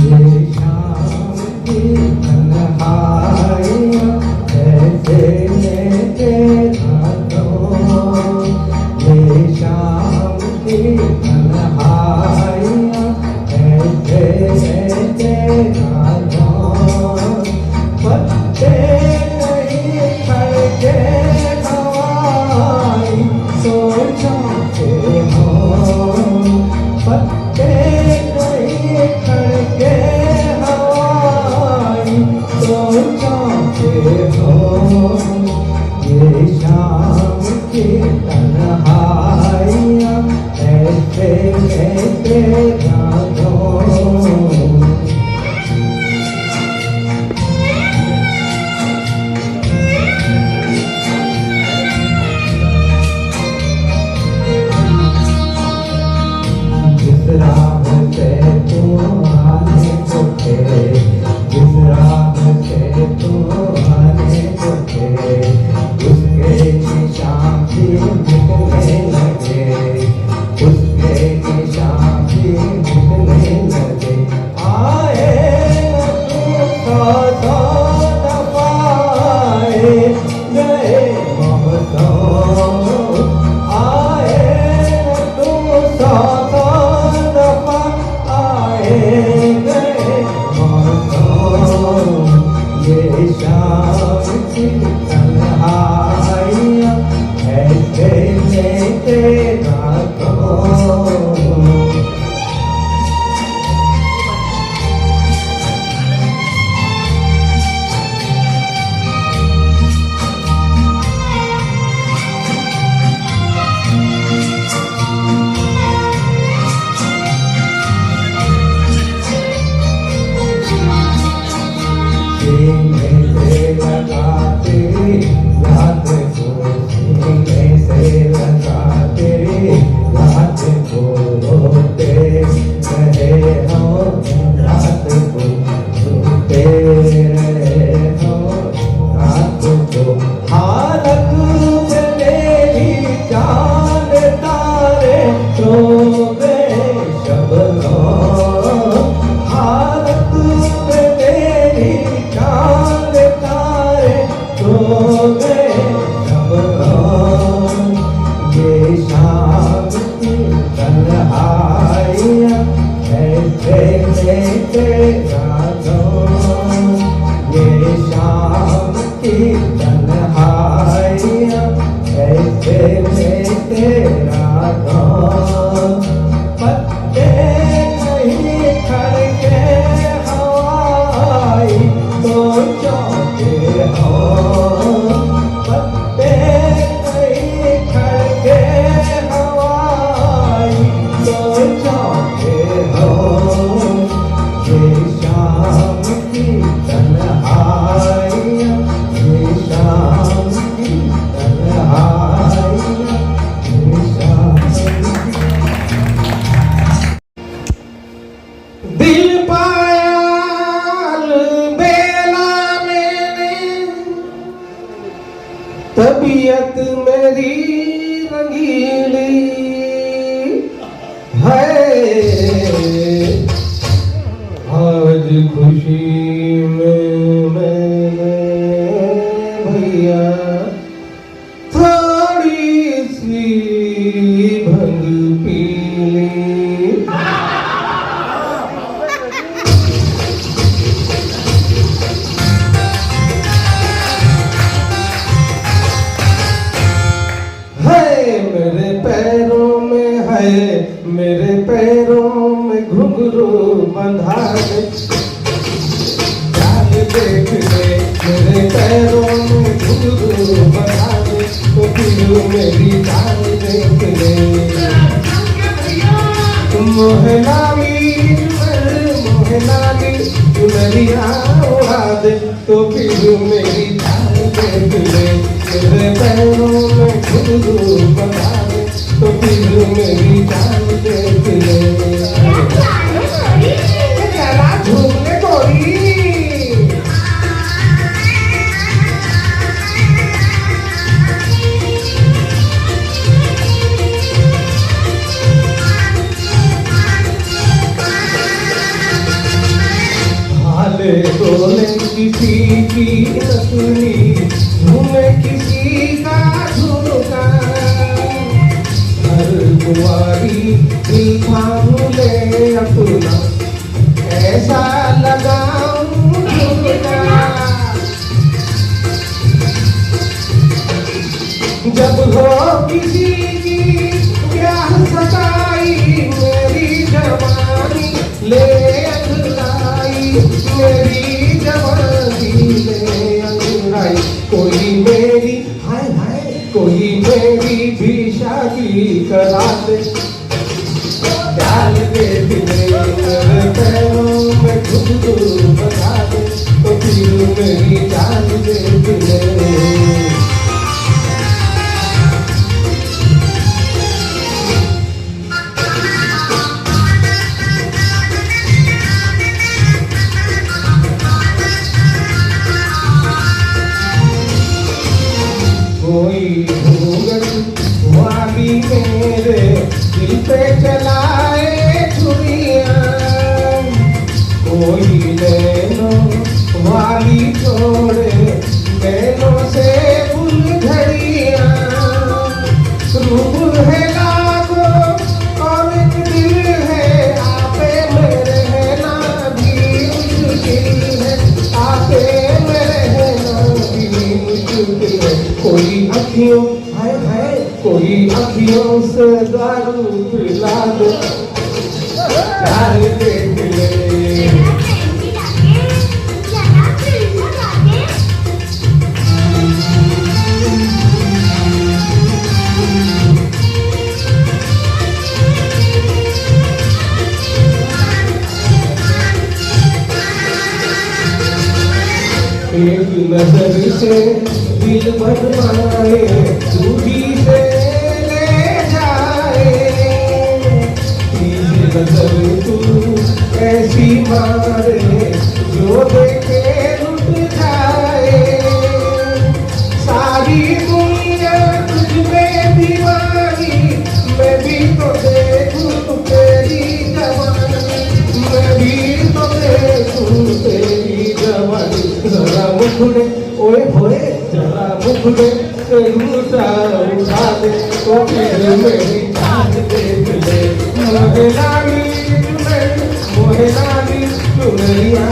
[SPEAKER 6] ये शाम की तन्हाइयाँ कैसे लेके जाऊँ, ये शाम की तन्हाइयाँ कैसे लेके जाऊँ। पत्ते नहीं खड़के हवाई सोचते हो, पत्ते नहीं खड़के हवाई सोचते हो। ये शाम की तन्हाइयाँ ऐसे कैसे जागो। जिस राह से तू आने को थे, जिस राह से तू आने को थे, उसके निशान भी मिटने लगे, उसके निशान भी मिटने लगे। आए तू सौ दफाए गए मौसम, आए तू सौ दफा आए गए मौसम। ये शाम की तन्हाइयाँ ऐसे लेके जाओ। सीने से लगाते याद को, सीने से लगाते याद को, रोते रहे हो रात को, रोते रहे हो रात को। हालत में मेरी चांद तारे सो गए शबनम, हालत में मेरी चांद तारे सो गए शबनम। ये शाम की तन्हाइयाँ ऐसे लेके जाओ, ये शाम की तन्हाइयाँ ऐसे लेके जाओ। पत्ते नहीं खड़के हवाई सोचते हो, पत्ते नहीं खड़के हवाई सोचते हो। ये शाम की तन्हाइयाँ, ये शाम की तन्हाइयाँ, ये शाम की। दिल पायल बेला मैंने, तबीयत मेरी रंगीली है। आज खुशी में मैंने भैया थोड़ी सी भंग पी ली। मेरे पैरों में है, मेरे पैरों में घुंघरू बंधा दे, चाल देख ले मेरे पैरों में घुंघरू बंधा दे, तो फिर मेरी चाल देख ले। मोहना मीर तो फिर मेरी चाल देख ले, मेरे पैरों में घुंघरू बना दे तो फिर मेरी चाल देख ले। चला झूमने गोरी। हाले डोले किसी की नसली, झूमे किसी का झुमका, हर कुंवारी दिल थाम ले अपना, ऐसा लगाऊं झुमका। जब हो किसी की ब्याह सगाई, मेरी जवानी ले अंगड़ाई, मेरी जवानी ले अंगड़ाई, कोई मेरी हाय हाय, कोई मेरी भी शादी करा दे, डाल के दिले मेरे पैरों में घुंघरू बना दे तो फिर मेरी जान दे दिले। कोई घूंघट वाली मेरे दिल पे चलाए छुरियां, कोई नैनों वाली छोड़े नैनों से फुलझड़ियां, रूप है लाखों और एक दिल है, आपे मेरे रहना भी मुश्किल है, आपे मेरे रहना भी मुश्किल है। कोई अखियों हाय हाय, कोई अखियों से दारू पिला दे, प्यार देख ले। एक नजर से दिल बनवाए, दूरी से ले जाए, तीसरी नजर तू ऐसी मारे जो देखे लुट जाए, सारी दुनिया तुझ में दीवानी, मैं भी तो देखूं तेरी जवानी, मैं भी तो देखूं तेरी जवानी। जरा मुखड़े ओए होए, जरा मुखड़े से लूटा उठा दे तो फिर मेरी जान देख ले, मोहे लाली चुनरिया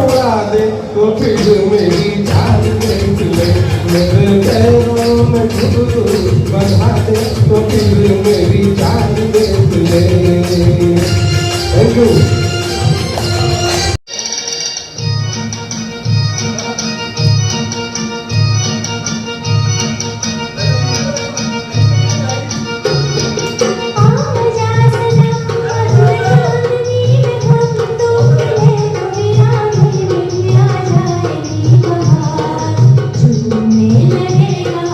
[SPEAKER 6] उड़ा दे तो फिर मेरी जान देख ले, मेरे पैरों में घुंघरू बना दे तो फिर मेरी जान देख ले। Thank you.
[SPEAKER 7] लगेगा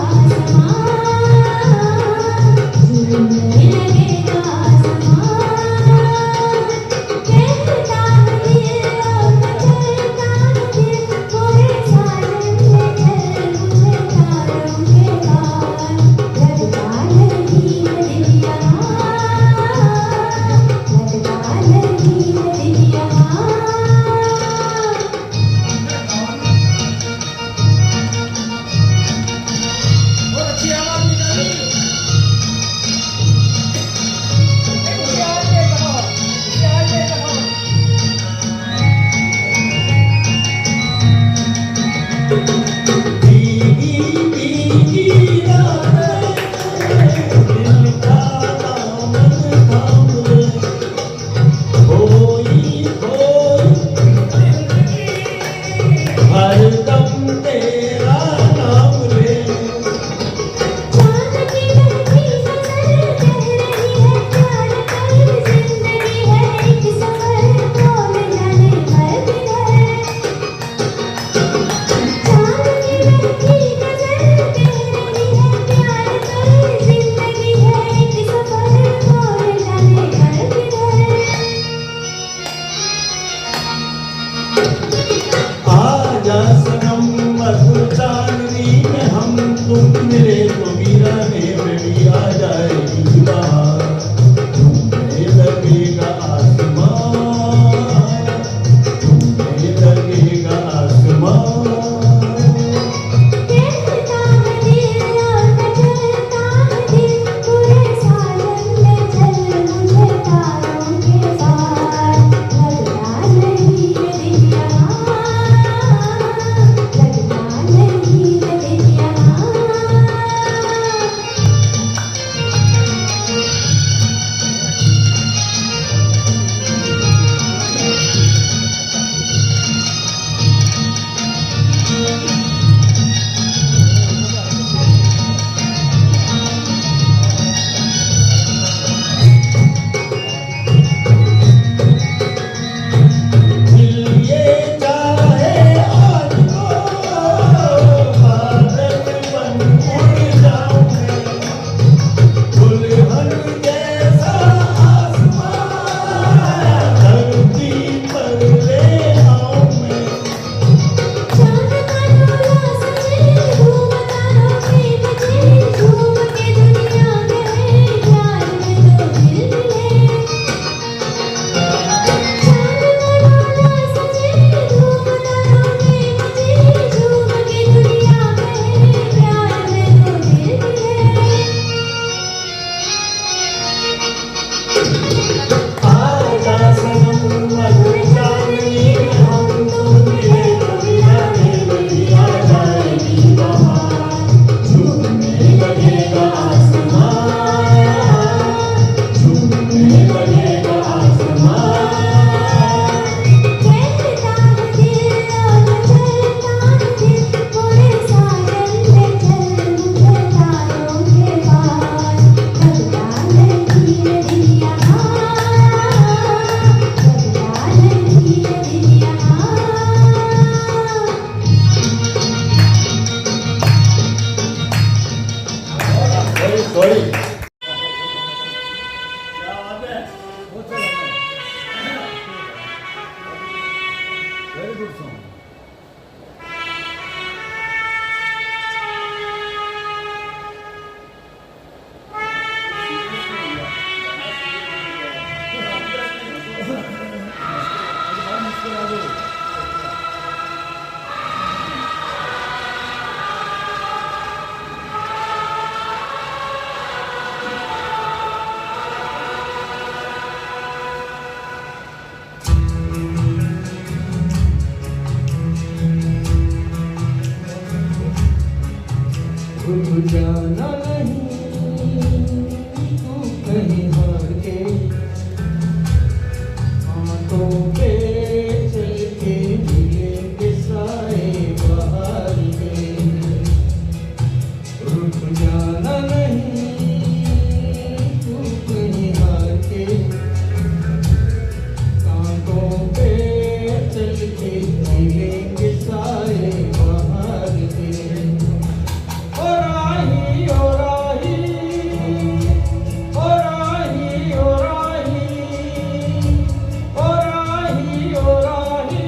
[SPEAKER 4] मिले तो वीराने में भी आ जाएगी बहार, झूमने लगेगा आसमान, झूमने लगेगा आसमान।
[SPEAKER 7] कहता है दिल और मचलता है दिल, पूरे सावन में चल मुझे तारों के साथ। लगता नहीं है दिन यहाँ, लगता नहीं है दिन यहाँ।
[SPEAKER 4] दिल ये चाहे आज को बादल बन उड़ जाऊं मैं, दुल्हन जैसा आसमान धरती पर ले आऊं मैं।
[SPEAKER 7] चांद का डोला सजे घूमता रहे बजे, झूम के दुनिया में प्यार में दो दिल मिले। चांद का डोला सजे घूमता रहे बजे, झूम के दुनिया में प्यार में दो दिल मिले।
[SPEAKER 4] आजा सनम मधुर चांदनी में हम तुम मिले तो वीराने में भी आ जाएगी बहार, झूमने लगेगा आसमान, झूमने लगेगा आसमान।
[SPEAKER 7] कहता है दिल और मचलता है दिल, पूरे सावन में चल मुझे तारों के पास। लगता नहीं है दिन यहाँ, लगता नहीं है दिन यहाँ।
[SPEAKER 4] Sorry
[SPEAKER 5] very good song.
[SPEAKER 6] रुक जाना नहीं तू कहीं हार के, आंखों पे चल के मिलेंगे साए बाहर के। रुक जाना नहीं तू कहीं हार के, आंखों पे चल के मिलेंगे साए बाहर के। ओ राही ओ राही, ओ राही ओ राही, ओ राही ओ राही,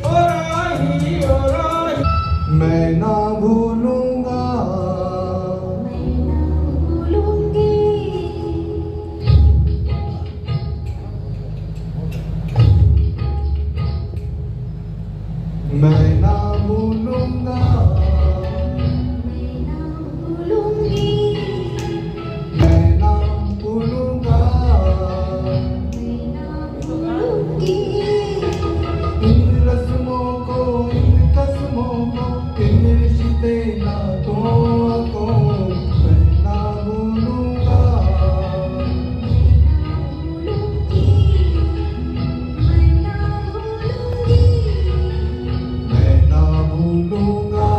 [SPEAKER 6] ओ राही ओ राही। मैं ना भूलूंगा,
[SPEAKER 7] मैं ना भूलूंगी,
[SPEAKER 6] मैं ना भूलूंगा,
[SPEAKER 7] मैं ना भूलूंगी,
[SPEAKER 6] मैं ना भूलूंगा।
[SPEAKER 7] मैं ना भूलूंगी।
[SPEAKER 6] इन रस्मों को, इन कस्मों को, इन रिश्ते नातों को मैं ना भूलूंगा।
[SPEAKER 7] मैं ना भूलूंगी,
[SPEAKER 6] मैं ना भूलूंगा,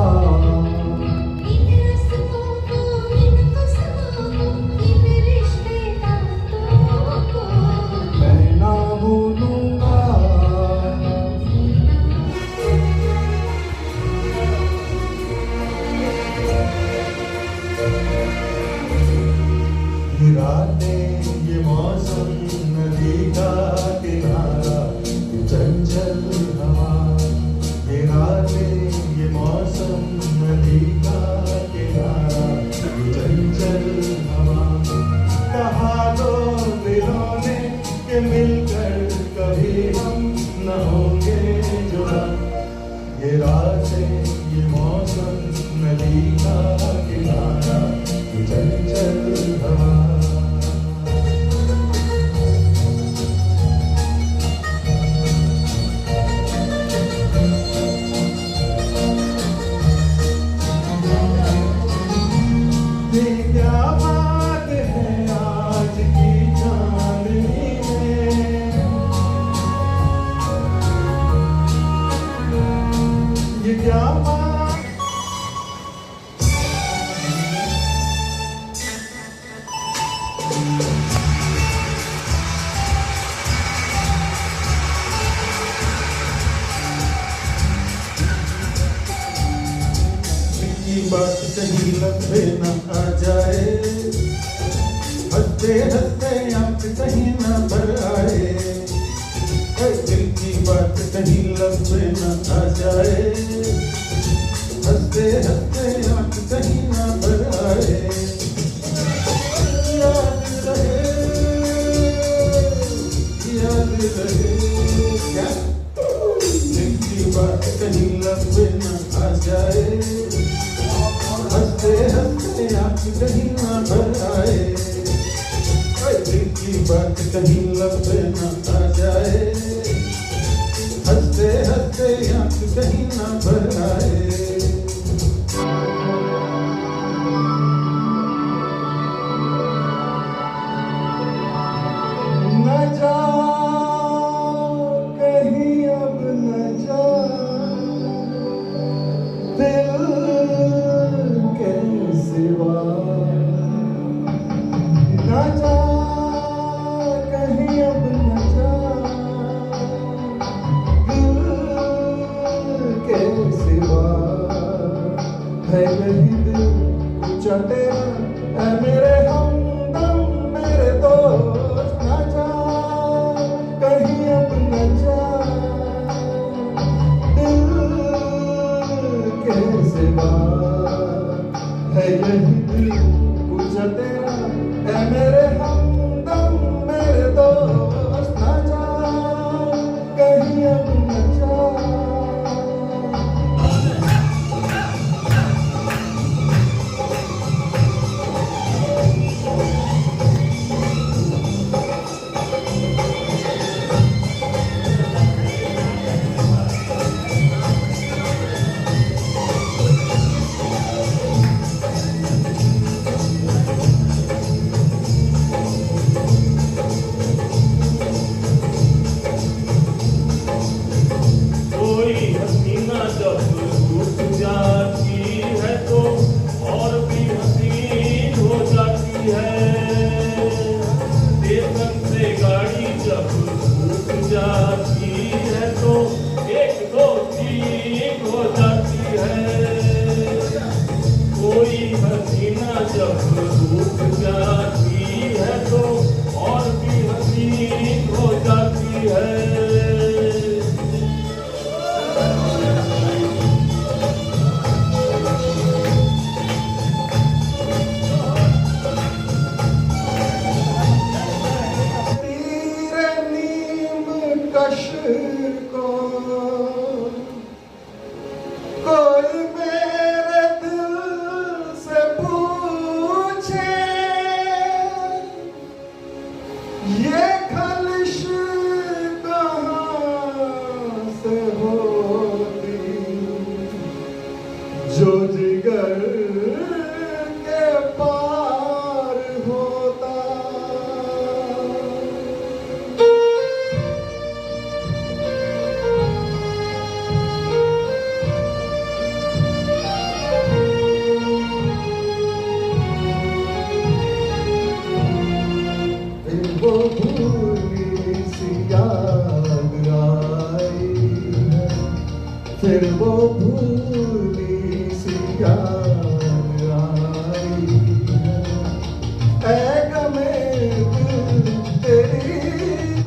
[SPEAKER 6] नदी का किनारा तू चंचल हवा ये क्या बात है आज की चांदनी में ये क्या बात की बात कहीं लंबे न आ जाए हंसते हंसते आंख कहीं न भर आए दिल की बात कहीं लंबे न आ जाए हंसते हंसते आंख कहीं न भर आए याद रहे क्या दिल की बात कहीं लंबे न आ जाए हंसते हंसते आंख कहीं ना भर आए दिल की बात कहीं लंबे ना आ जाए हंसते हंसते आंख कहीं ना भर आए न जा कहीं अब न जा दिल के सिवा न जा कहीं अब न जा दिल के सिवा है यही दिल कुछ तेरा है मेरे हमदम मेरे दोस्त न जा कहीं अब न जा दिल के सिवा है यही दिल कुछ तेरा है मेरे हमदम मेरे दोस्त न जा कहीं अब न जा
[SPEAKER 8] कोई हसीना जब रुक जाती है तो और भी हसीन हो जाती है स्टेशन से गाड़ी जब रुक जाती है तो एक दो तीन हो जाती है कोई हसीना जब रुक जाती है तो और भी हसीन हो जाती है
[SPEAKER 6] तेरे नीम कश को कोई मेरे दिल से पूछे ये खलिश कहाँ से होती जो जिगर के पार होता फिर वो भूली सी याद आई है फिर वो भूली